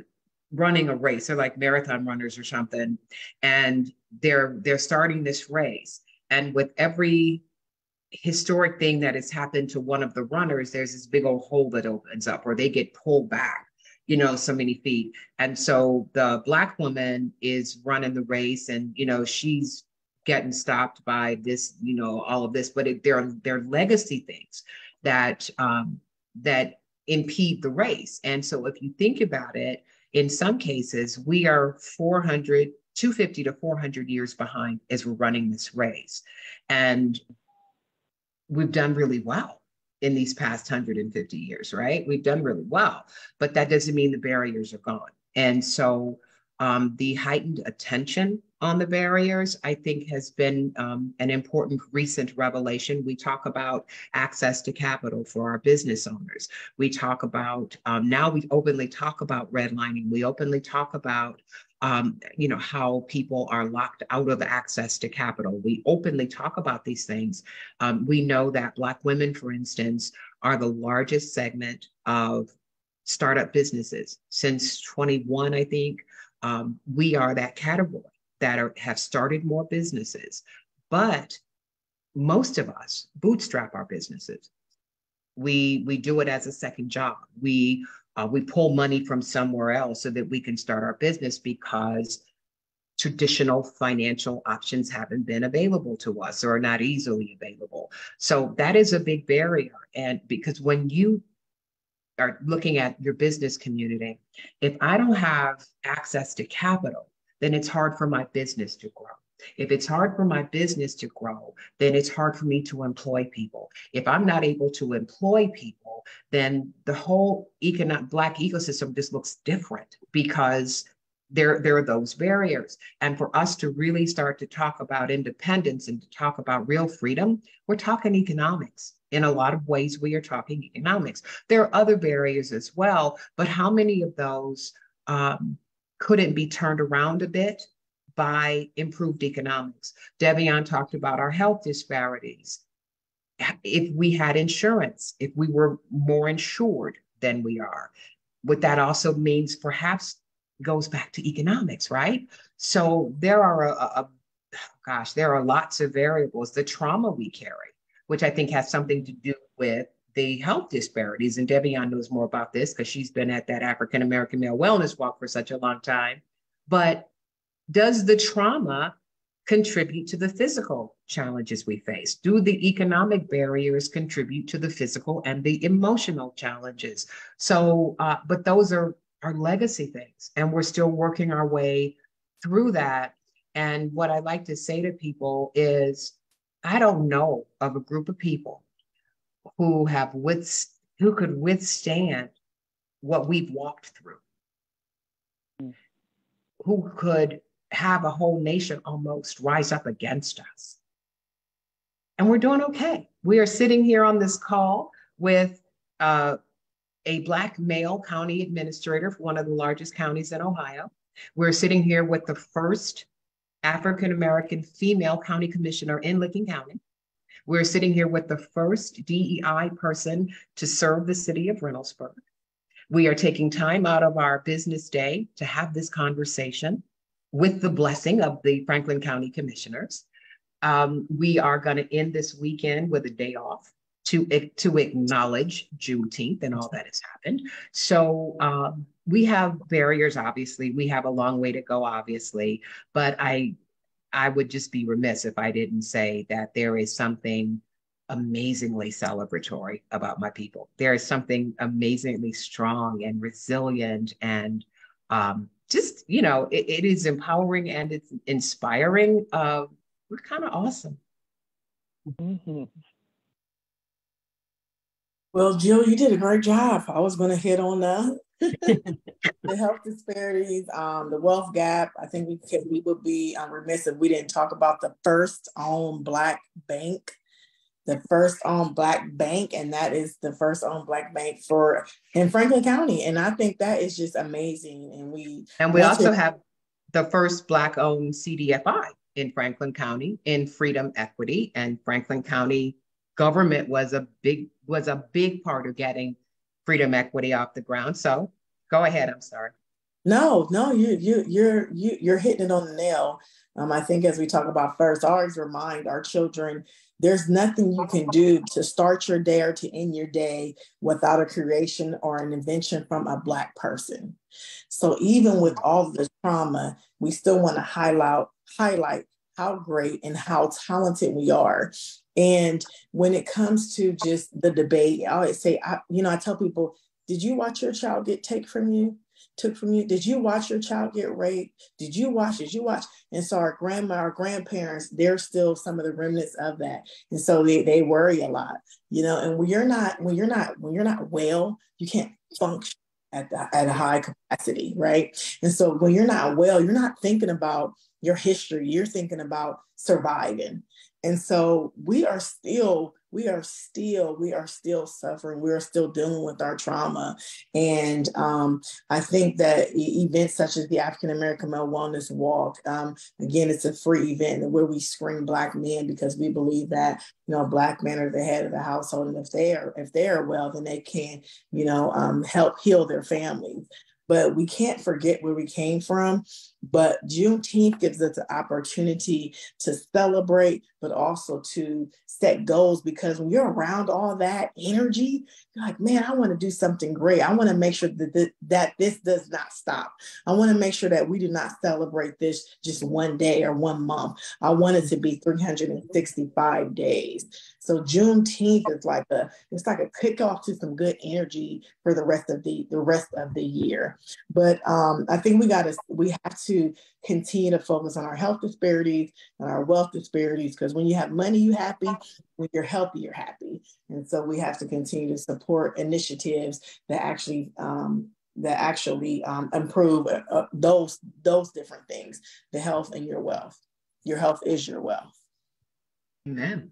running a race. They're like marathon runners or something, and they're starting this race. And with every historic thing that has happened to one of the runners, there's this big old hole that opens up, or they get pulled back, so many feet. And so the Black woman is running the race, and she's getting stopped by this, all of this, but they're legacy things that that impede the race. And so if you think about it, in some cases, we are 250 to 400 years behind as we're running this race. And we've done really well in these past 150 years, right? We've done really well, but that doesn't mean the barriers are gone. And so the heightened attention on the barriers, I think, has been an important recent revelation. We talk about access to capital for our business owners. We talk about, now we openly talk about redlining. We openly talk about how people are locked out of access to capital. We openly talk about these things. We know that Black women, for instance, are the largest segment of startup businesses. Since 21, I think, we are that category that have started more businesses. But most of us bootstrap our businesses. We do it as a second job. We pull money from somewhere else so that we can start our business because traditional financial options haven't been available to us or are not easily available. So that is a big barrier. And because when you are looking at your business community, if I don't have access to capital, then it's hard for my business to grow. If it's hard for my business to grow, then it's hard for me to employ people. If I'm not able to employ people, then the whole Black ecosystem just looks different because there are those barriers. And for us to really start to talk about independence and to talk about real freedom, we're talking economics. In a lot of ways, we are talking economics. There are other barriers as well, but how many of those couldn't be turned around a bit by improved economics? DeVonne talked about our health disparities. If we had insurance, if we were more insured than we are, what that also means perhaps goes back to economics, right? So there are there are lots of variables. The trauma we carry, which I think has something to do with the health disparities. And DeVonne knows more about this because she's been at that African American Male Wellness Walk for such a long time. But does the trauma contribute to the physical challenges we face? Do the economic barriers contribute to the physical and the emotional challenges? So, but those are legacy things, and we're still working our way through that. And what I like to say to people is, I don't know of a group of people who could withstand what we've walked through, who could have a whole nation almost rise up against us. And we're doing okay. We are sitting here on this call with a Black male county administrator for one of the largest counties in Ohio. We're sitting here with the first African-American female county commissioner in Licking County. We're sitting here with the first DEI person to serve the city of Reynoldsburg. We are taking time out of our business day to have this conversation with the blessing of the Franklin County commissioners. We are going to end this weekend with a day off to acknowledge Juneteenth and all that has happened. So we have barriers, obviously. We have a long way to go, obviously, but I would just be remiss if I didn't say that there is something amazingly celebratory about my people. There is something amazingly strong and resilient and just, it is empowering and it's inspiring. We're kind of awesome. Mm-hmm. Well, Jill, you did a great job. I was going to hit on the health disparities, the wealth gap. I think we would be remiss if we didn't talk about the first owned Black bank. The first owned Black bank, and that is the first owned Black bank in Franklin County. And I think that is just amazing. And we also have the first Black owned CDFI in Franklin County in Freedom Equity, and Franklin County government was a big part of getting Freedom Equity off the ground. So go ahead. I'm sorry. No, you're hitting it on the nail. I think as we talk about first, always remind our children there's nothing you can do to start your day or to end your day without a creation or an invention from a Black person. So even with all of the trauma, we still want to highlight how great and how talented we are. And when it comes to just the debate, I always say, I tell people, did you watch your child get took from you? Did you watch your child get raped? Did you watch? And so our grandparents, they're still some of the remnants of that. And so they worry a lot, and when you're not well, you can't function at a high capacity, right? And so when you're not well, you're not thinking about your history, you're thinking about surviving. And so we are still suffering. We are still dealing with our trauma. And I think that events such as the African American Male Wellness Walk, again, it's a free event where we screen Black men because we believe that, Black men are the head of the household. And if they are well, then they can, help heal their families. But we can't forget where we came from. But Juneteenth gives us an opportunity to celebrate, but also to set goals, because when you're around all that energy, you're like, man, I want to do something great. I want to make sure that this does not stop. I want to make sure that we do not celebrate this just one day or 1 month. I want it to be 365 days. So Juneteenth is like a kickoff to some good energy for the rest of the year. But I think we have to continue to focus on our health disparities and our wealth disparities, because when you have money, you're happy. When you're healthy, you're happy. And so we have to continue to support initiatives that actually improve those different things, the health and your wealth. Your health is your wealth. Amen.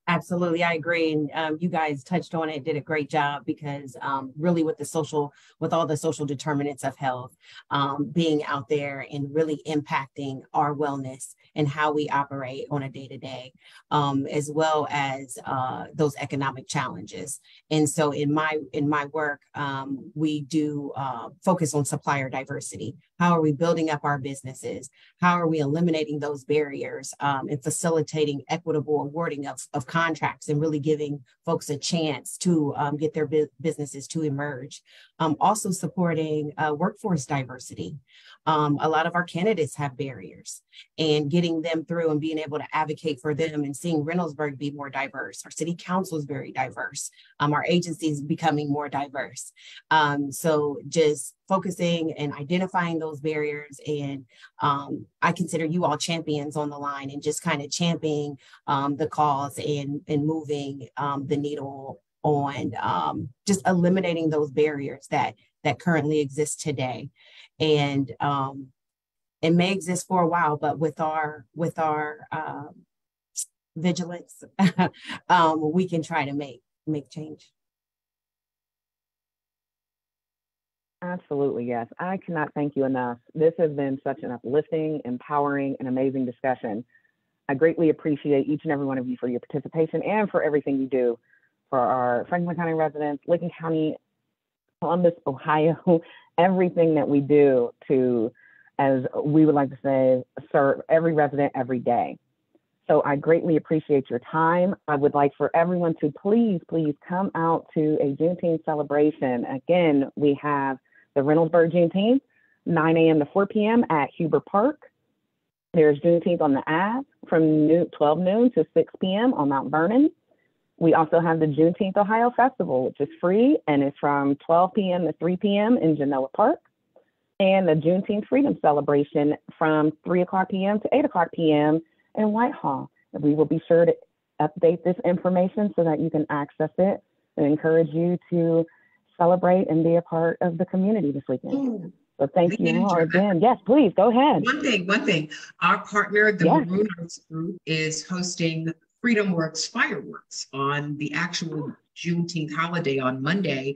Absolutely, I agree. And you guys touched on it, did a great job, because really with all the social determinants of health, being out there and really impacting our wellness and how we operate on a day-to-day, as well as those economic challenges. And so in my work, we do focus on supplier diversity. How are we building up our businesses? How are we eliminating those barriers and facilitating equitable awarding of contracts and really giving folks a chance to get their businesses to emerge? Also supporting workforce diversity. A lot of our candidates have barriers, and getting them through and being able to advocate for them and seeing Reynoldsburg be more diverse. Our city council is very diverse. Our agencies becoming more diverse. So just focusing and identifying those barriers. And I consider you all champions on the line, and just kind of championing the cause and moving the needle on just eliminating those barriers that currently exist today. And it may exist for a while, but with our vigilance, we can try to make change. Absolutely, yes. I cannot thank you enough. This has been such an uplifting, empowering, and amazing discussion. I greatly appreciate each and every one of you for your participation and for everything you do for our Franklin County residents, Licking County, Columbus, Ohio, everything that we do to, as we would like to say, serve every resident every day. So I greatly appreciate your time. I would like for everyone to please come out to a Juneteenth celebration. Again, we have the Reynoldsburg Juneteenth, 9 a.m. to 4 p.m. at Huber Park. There's Juneteenth on the Ave from 12 noon to 6 p.m. on Mount Vernon. We also have the Juneteenth Ohio Festival, which is free, and it's from 12 p.m. to 3 p.m. in Genoa Park. And the Juneteenth Freedom Celebration from 3 o'clock p.m. to 8 o'clock p.m. in Whitehall. And we will be sure to update this information so that you can access it and encourage you to celebrate and be a part of the community this weekend. So thank you all again. Yes, please, go ahead. One thing. Our partner, the Maroon Arts Group, is hosting Freedom Works fireworks on the actual Juneteenth holiday on Monday.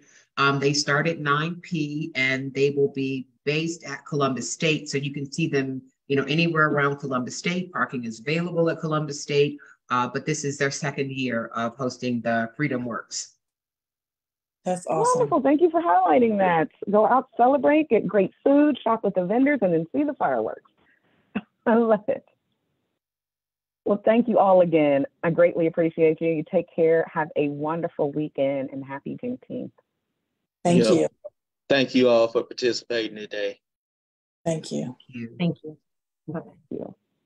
They start at 9 p.m. and they will be based at Columbus State. So you can see them, anywhere around Columbus State. Parking is available at Columbus State, but this is their second year of hosting the Freedom Works. That's awesome. Wonderful. Thank you for highlighting that. Go out, celebrate, get great food, shop with the vendors, and then see the fireworks. I love it. Well, thank you all again. I greatly appreciate you. You take care. Have a wonderful weekend and happy Juneteenth. Thank you. Thank you all for participating today. Thank you. Thank you. Bye-bye. Thank you.